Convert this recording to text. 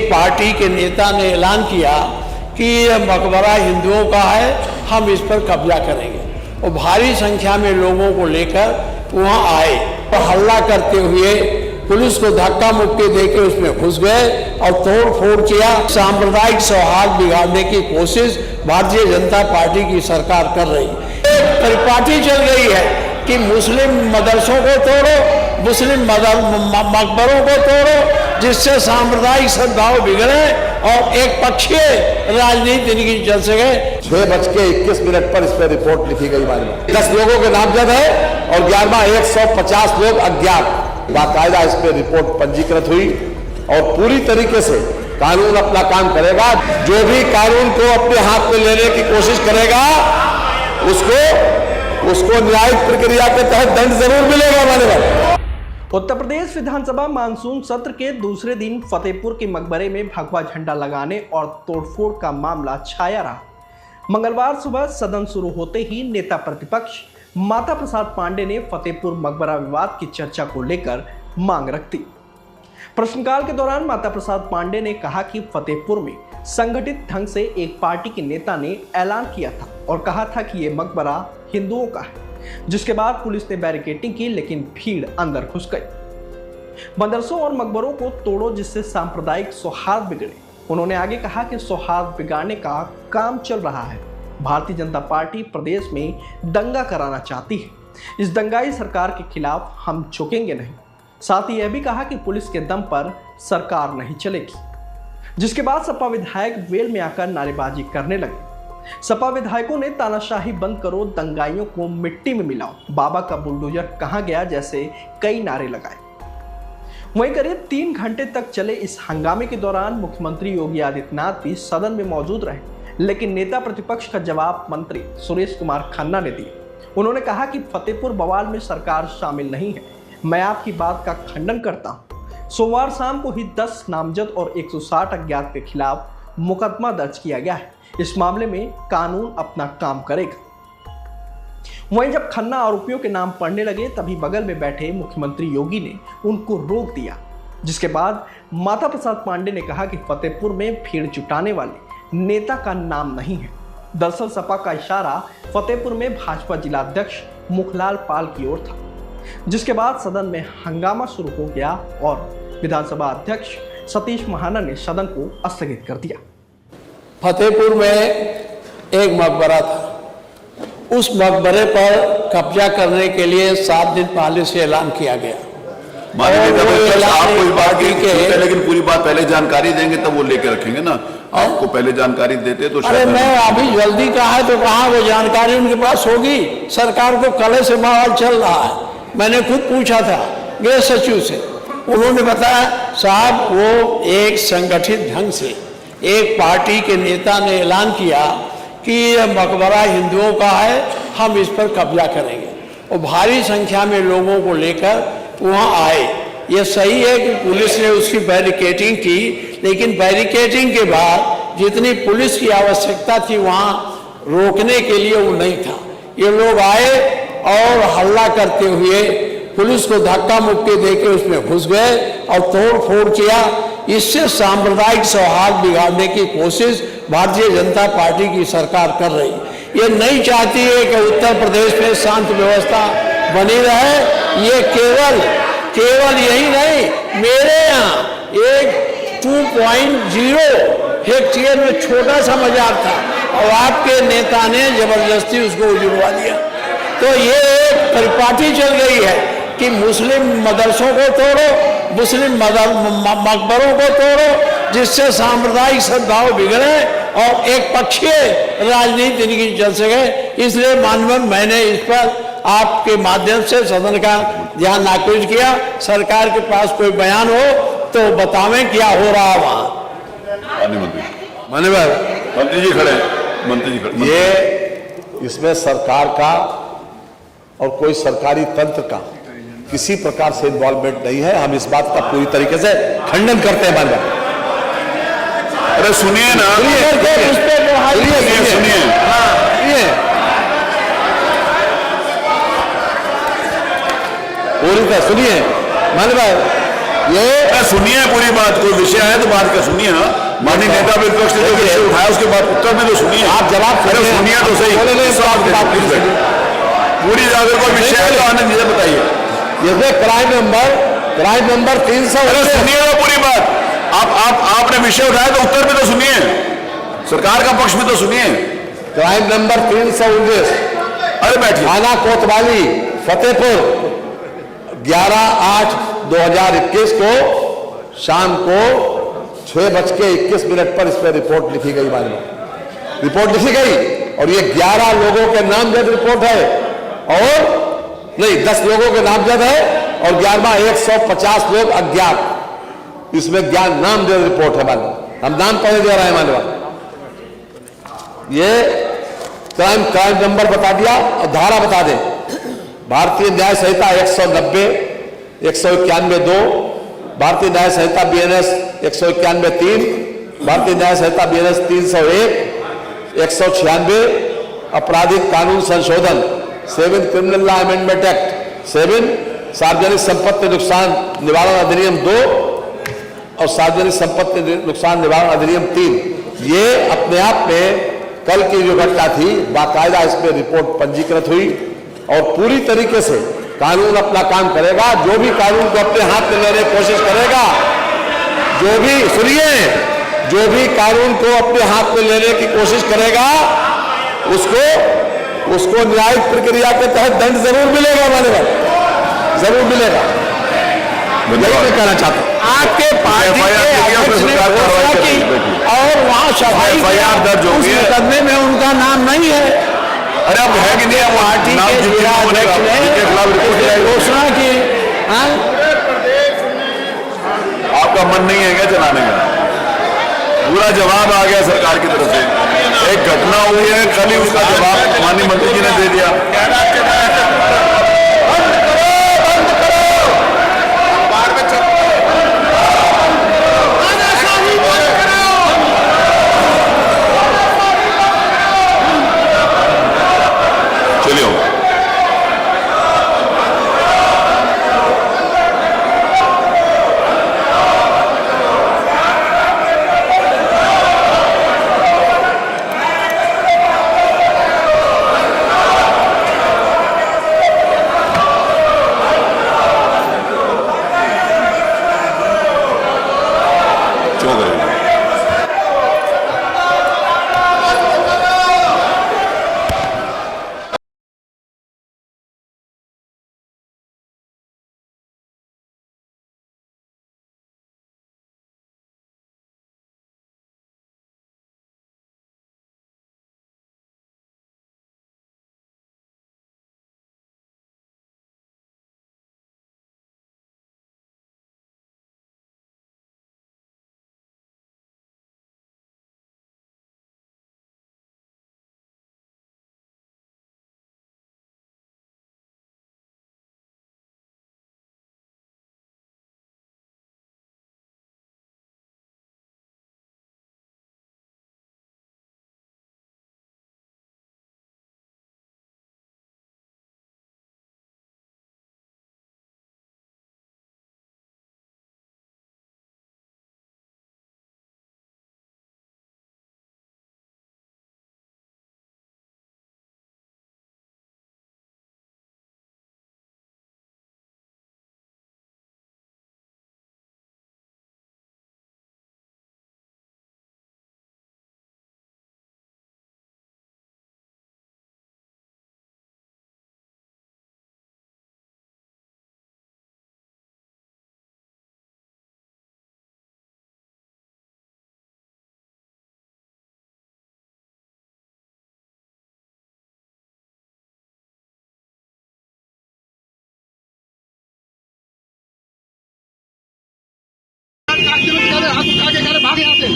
Party के नेता ने ऐलान किया कि यह मकबरा हिंदुओं का है, हम इस पर कब्जा करेंगे। और भारी संख्या में लोगों को लेकर वहां आए और हल्ला करते हुए पुलिस को धक्का मुक्की देकर उसमें घुस गए और तोड़ फोड़ किया। सांप्रदायिक सौहार्द बिगाड़ने की कोशिश भारतीय जनता पार्टी की सरकार कर रही है। एक परिपाटी चल रही है कि मुस्लिम मदरसों को तोड़ो, मुस्लिम मकबरों को तोड़ो, जिससे सांप्रदायिक सद्भाव बिगड़े और एक पक्षीय राजनीति इनकी चल सके। 6:21 पर इस पर रिपोर्ट लिखी गई। 10 लोगों के नामजद है और 11वां 150 लोग अज्ञात। बाकायदा इस पर रिपोर्ट पंजीकृत हुई और पूरी तरीके से कानून अपना काम करेगा। जो भी कानून को अपने हाथ में लेने की कोशिश करेगा उसको न्यायिक प्रक्रिया के तहत दंड जरूर मिलेगा। माननीय उत्तर प्रदेश विधानसभा मानसून सत्र के दूसरे दिन फतेहपुर के मकबरे में भगवा झंडा लगाने और तोड़फोड़ का मामला छाया रहा। मंगलवार सुबह सदन शुरू होते ही नेता प्रतिपक्ष माता प्रसाद पांडे ने फतेहपुर मकबरा विवाद की चर्चा को लेकर मांग रख दी। प्रश्नकाल के दौरान माता प्रसाद पांडे ने कहा कि फतेहपुर में संगठित ढंग से एक पार्टी के नेता ने ऐलान किया था और कहा था कि यह मकबरा हिंदुओं का है, जिसके बाद पुलिस ने बैरिकेडिंग की, लेकिन भीड़ अंदर घुस गई। मदरसों और मकबरों को तोड़ो जिससे सांप्रदायिक सौहार्द बिगड़े। उन्होंने आगे कहा कि सौहार्द बिगाड़ने का काम चल रहा है। भारतीय जनता पार्टी प्रदेश में दंगा कराना चाहती है। इस दंगाई सरकार के खिलाफ हम झुकेंगे नहीं। साथ ही यह भी कहा कि पुलिस के दम पर सरकार नहीं चलेगी। जिसके बाद सपा विधायक वेल में आकर नारेबाजी करने लगे। सपा विधायकों ने तानाशाही बंद करो, दंगाइयों को मिट्टी में मिलाओ, बाबा का बुलडोजर कहां गया जैसे कई नारे लगाए। वहीं करीब 3 घंटे तक चले इस हंगामे के दौरान मुख्यमंत्री योगी आदित्यनाथ भी सदन में मौजूद रहे, लेकिन नेता प्रतिपक्ष का जवाब मंत्री सुरेश कुमार खन्ना ने दिया। उन्होंने कहा कि फतेहपुर बवाल में सरकार शामिल नहीं है। मैं आपकी बात का खंडन करता हूं। सोमवार शाम को ही 10 नामजद और 160 अज्ञात के खिलाफ मुकदमा दर्ज किया गया है। इस मामले में कानून अपना काम करेगा। वहीं जब खन्ना आरोपियों के नाम पढ़ने लगे तभी बगल में बैठे मुख्यमंत्री योगी ने उनको रोक दिया। जिसके बाद माता प्रसाद पांडे ने कहा कि फतेहपुर में भीड़ जुटाने वाले नेता का नाम नहीं है। दरअसल सपा का इशारा फतेहपुर में भाजपा जिलाध्यक्ष मुखलाल पाल की ओर था। जिसके बाद सदन में हंगामा शुरू हो गया और विधानसभा अध्यक्ष सतीश महाना ने सदन को स्थगित कर दिया। फतेहपुर में एक मकबरा था। उस मकबरे पर कब्जा करने के लिए 7 दिन पहले से ऐलान किया गया। लेकिन पूरी बात पहले जानकारी देंगे तब वो लेके रखेंगे ना। आपको पहले जानकारी देते तो अरे मैं अभी जल्दी कहा है तो कहा वो जानकारी उनके पास होगी। सरकार को कल से बवाल चल रहा है। मैंने खुद पूछा था गृह सचिव से, उन्होंने बताया साहब वो एक संगठित ढंग से एक पार्टी के नेता ने ऐलान किया कि यह मकबरा हिंदुओं का है, हम इस पर कब्जा करेंगे। और भारी संख्या में लोगों को लेकर वहां आए। यह सही है कि पुलिस ने उसकी बैरिकेडिंग की, लेकिन बैरिकेडिंग के बाद जितनी पुलिस की आवश्यकता थी वहां रोकने के लिए वो नहीं था। ये लोग आए और हल्ला करते हुए पुलिस को धक्का मुक्की देकर उसमें घुस गए और तोड़ फोड़ किया। इससे सांप्रदायिक सौहार्द बिगाड़ने की कोशिश भारतीय जनता पार्टी की सरकार कर रही है। ये नहीं चाहती है कि उत्तर प्रदेश में शांति व्यवस्था बनी रहे। ये केवल यही नहीं, मेरे यहाँ एक 2.0 हेक्टेयर में छोटा सा मजार था और आपके नेता ने जबरदस्ती उसको उजड़वा दिया। तो ये एक परिपाटी चल रही है कि मुस्लिम मदरसों को तोड़ो, मुस्लिम मकबरों को तोड़ो, जिससे सांप्रदायिक सद्भाव बिगड़े और एक पक्षीय राजनीति इनकी चल सके। इसलिए माननीय मैंने इस पर आपके माध्यम से सदन का ध्यान आकृष्ट किया। सरकार के पास कोई बयान हो तो बतावें क्या हो रहा वहां। मंत्री जी खड़े। ये इसमें सरकार का और कोई सरकारी तंत्र का किसी प्रकार से इन्वॉल्वमेंट नहीं है। हम इस बात का पूरी तरीके से खंडन करते हैं। माननीय अरे सुनिए ना, सुनिए पूरी तरह सुनिए। माननीय ये सुनिए पूरी बात, कोई विषय है तो बात का सुनिए ना। माननीय नेता विपक्ष ने जो विषय उठाया उसके बाद उत्तर में तो सुनिए। आप जवाब सुनिए तो सही। पूरी अगर कोई विषय है तो आनंद जी बताइए। इसमें क्राइम नंबर 300। सुनिए ना पूरी बात। आपने विषय उठाया तो उत्तर में तो सुनिए, सरकार का पक्ष में तो सुनिए। क्राइम नंबर 319, अरे बैठिए। थाना कोतवाली फतेहपुर 11/8/2021 को शाम को 6:21 पर इस पर रिपोर्ट लिखी गई। रिपोर्ट लिखी गई और ये 11 लोगों के नामजद रिपोर्ट है, और नहीं 10 लोगों के नामजद है और 11वां 150 लोग अज्ञात। इसमें नामजद रिपोर्ट है। हम नाम पहले दे रहे हैं। मानवा ये क्राइम नंबर बता दिया और धारा बता दें। भारतीय न्याय संहिता 190, 191(2), भारतीय न्याय संहिता BNS 191(3), भारतीय न्याय संहिता BNS 301, 196, आपराधिक कानून संशोधन 7 क्रिमिनल लॉ अमेंडमेंट एक्ट 7, सार्वजनिक संपत्ति नुकसान निवारण अधिनियम 2 और सार्वजनिक संपत्ति नुकसान निवारण अधिनियम 3। ये अपने आप में कल की जो घटना थी, बाकायदा इस पर रिपोर्ट पंजीकृत हुई और पूरी तरीके से कानून अपना काम करेगा। जो भी कानून को अपने हाथ में लेने की कोशिश करेगा, जो भी कानून को अपने हाथ में लेने की कोशिश करेगा, उसको न्यायिक प्रक्रिया के तहत दंड जरूर मिलेगा। मानव जरूर मिलेगा। यही मैं कहना चाहता हूं। आपके पार्टी के अध्यक्ष ने घोषणा की और वहां सफाई दर्ज हो उस गई है। मुकदमे में उनका नाम नहीं है। अरे अब है कि नहीं? पार्टी के जिला अध्यक्ष ने घोषणा की। आपका मन नहीं है क्या चलाने का? पूरा जवाब आ गया सरकार की तरफ से। एक घटना हुई है, कल ही उसका जवाब माननीय मंत्री जी ने दे दिया।